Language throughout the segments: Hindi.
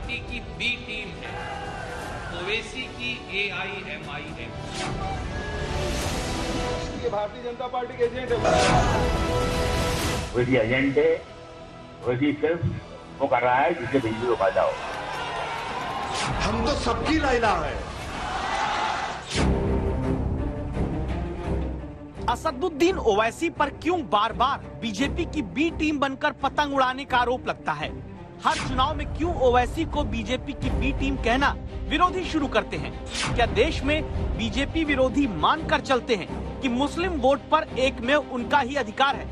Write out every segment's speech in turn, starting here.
पार्टी की बी टीम है, ओवैसी की AIMIM। ये भारतीय जनता पार्टी के एजेंट है। वही एजेंट है, वही सिर्फ वो कर रहा है जिससे बिजली को फायदा हो। हम तो सबकी लाइला है। असदुद्दीन ओवैसी पर क्यों बार बार बीजेपी की बी टीम बनकर पतंग उड़ाने का आरोप लगता है? हर चुनाव में क्यों ओवैसी को बीजेपी की बी टीम कहना विरोधी शुरू करते हैं? क्या देश में बीजेपी विरोधी मानकर चलते हैं कि मुस्लिम वोट पर एक में उनका ही अधिकार है?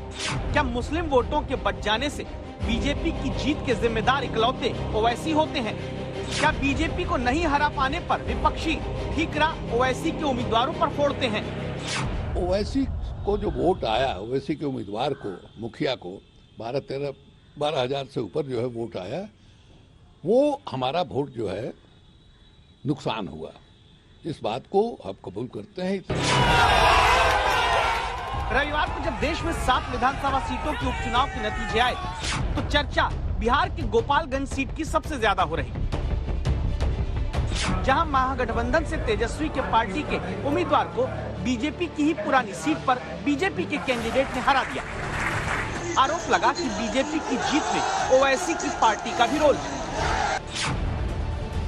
क्या मुस्लिम वोटों के बच जाने से बीजेपी की जीत के जिम्मेदार इकलौते ओवैसी होते हैं? क्या बीजेपी को नहीं हरा पाने पर विपक्षी ठीकरा ओवैसी के उम्मीदवारों पर फोड़ते हैं? ओवैसी को जो वोट आया, ओवैसी के उम्मीदवार को, मुखिया को 12,000 से ऊपर जो है वोट आया, वो हमारा वोट जो है नुकसान हुआ। इस बात को हम कबूल करते हैं। रविवार को जब देश में 7 विधानसभा सीटों के उपचुनाव के नतीजे आए तो चर्चा बिहार की गोपालगंज सीट की सबसे ज्यादा हो रही, जहां महागठबंधन से तेजस्वी के पार्टी के उम्मीदवार को बीजेपी की ही पुरानी सीट पर बीजेपी के कैंडिडेट ने हरा दिया। आरोप लगा कि बीजेपी की जीत में ओवैसी की पार्टी का भी रोल है।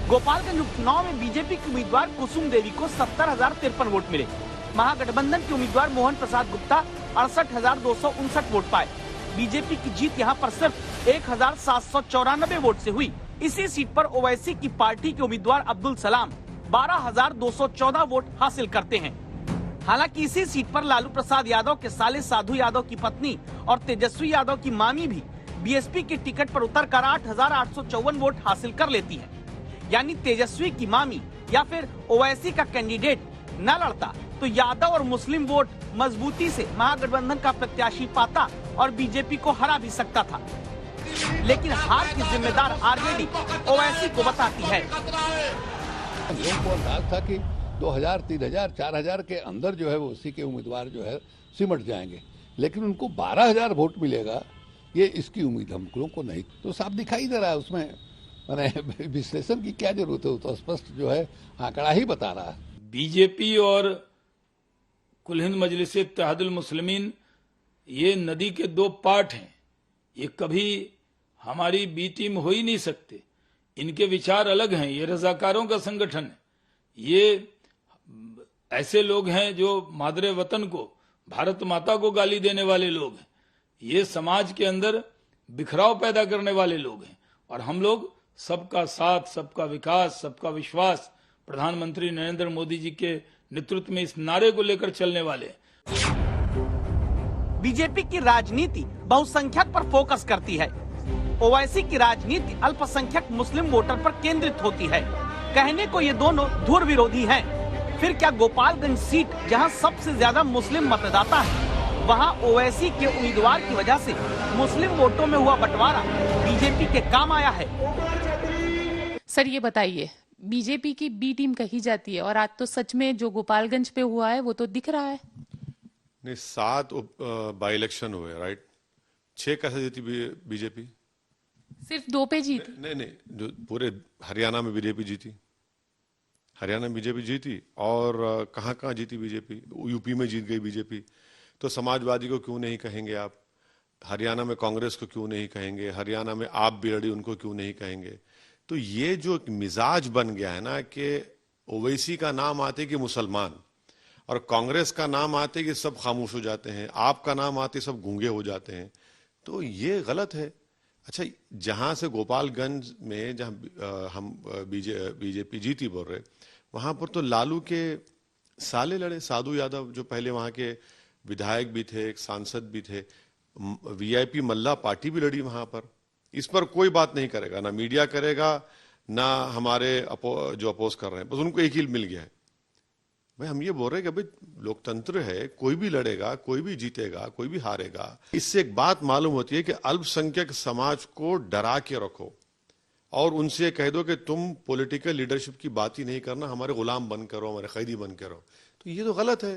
गोपालगंज उपचुनाव में बीजेपी के उम्मीदवार कुसुम देवी को 70,053 वोट मिले। महागठबंधन के उम्मीदवार मोहन प्रसाद गुप्ता 68,259 वोट पाए। बीजेपी की जीत यहां पर सिर्फ 1,794 वोट से हुई। इसी सीट पर ओवैसी की पार्टी के उम्मीदवार अब्दुल सलाम 12,214 वोट हासिल करते हैं। हालांकि इसी सीट पर लालू प्रसाद यादव के साले साधु यादव की पत्नी और तेजस्वी यादव की मामी भी बीएसपी के टिकट पर उतरकर 8,854 वोट हासिल कर लेती है। यानी तेजस्वी की मामी या फिर ओवैसी का कैंडिडेट न लड़ता तो यादव और मुस्लिम वोट मजबूती से महागठबंधन का प्रत्याशी पाता और बीजेपी को हरा भी सकता था। लेकिन हार की जिम्मेदार आरजेडी ओवैसी को बताती है। लोगों को अंदाज था कि 2,000, 3,000, 4,000 के अंदर जो है वो उसी के उम्मीदवार जो है सिमट जाएंगे, लेकिन उनको 12,000 वोट मिलेगा, ये इसकी उम्मीद हम लोगों को नहीं। तो साफ दिखाई दे रहा है, उसमें मैंने विश्लेषण की क्या जरूरत है, तो स्पष्ट जो है आंकड़ा ही बता रहा है। बीजेपी और कुल हिंद मजलिस इत्तेहादुल मुस्लिमीन ये नदी के 2 पार्ट हैं। ये कभी हमारी बी टीम हो ही नहीं सकते। इनके विचार अलग हैं। ये रजाकारों का संगठन है। ये ऐसे लोग हैं जो मादरे वतन को, भारत माता को गाली देने वाले लोग हैं। ये समाज के अंदर बिखराव पैदा करने वाले लोग हैं। और हम लोग सबका साथ, सबका विकास, सबका विश्वास, प्रधानमंत्री नरेंद्र मोदी जी के नेतृत्व में इस नारे को लेकर चलने वाले हैं। बीजेपी की राजनीति बहुसंख्यक पर फोकस करती है। ओवैसी की राजनीति अल्पसंख्यक मुस्लिम वोटर पर केंद्रित होती है। कहने को ये दोनों धुर विरोधी हैं। फिर क्या गोपालगंज सीट, जहां सबसे ज्यादा मुस्लिम मतदाता है, वहां ओवैसी के उम्मीदवार की वजह से मुस्लिम वोटों में हुआ बंटवारा बीजेपी के काम आया है? सर ये बताइए, बीजेपी की बी टीम कही जाती है और आज तो सच में जो गोपालगंज पे हुआ है वो तो दिख रहा है। नहीं, 7 बाई इलेक्शन हुए, राइट? 6 कैसे जीती बीजेपी? सिर्फ 2 पे जीती? नहीं, जो पूरे हरियाणा में बीजेपी जीती, हरियाणा में बीजेपी जीती। और कहाँ जीती बीजेपी? यूपी में जीत गई बीजेपी। तो समाजवादी को क्यों नहीं कहेंगे आप? हरियाणा में कांग्रेस को क्यों नहीं कहेंगे? हरियाणा में आप बिरड़ी, उनको क्यों नहीं कहेंगे? तो ये जो मिजाज बन गया है ना कि ओवैसी का नाम आते कि मुसलमान, और कांग्रेस का नाम आते कि सब खामोश हो जाते हैं, आपका नाम आते सब गूंगे हो जाते हैं, तो ये गलत है। अच्छा, जहां से गोपालगंज में जहां हम बीजेपी जीती बोल रहे, वहां पर तो लालू के साले लड़े, साधु यादव, जो पहले वहां के विधायक भी थे, एक सांसद भी थे। वीआईपी मल्ला पार्टी भी लड़ी वहां पर। इस पर कोई बात नहीं करेगा, ना मीडिया करेगा, ना हमारे जो अपोज कर रहे हैं, बस उनको एक ही मिल गया है। भाई हम ये बोल रहे हैं कि भाई लोकतंत्र है, कोई भी लड़ेगा, कोई भी जीतेगा, कोई भी हारेगा। इससे एक बात मालूम होती है कि अल्पसंख्यक समाज को डरा के रखो और उनसे कह दो कि तुम पॉलिटिकल लीडरशिप की बात ही नहीं करना, हमारे गुलाम बन करो, हमारे कैदी बन करो, तो ये तो गलत है।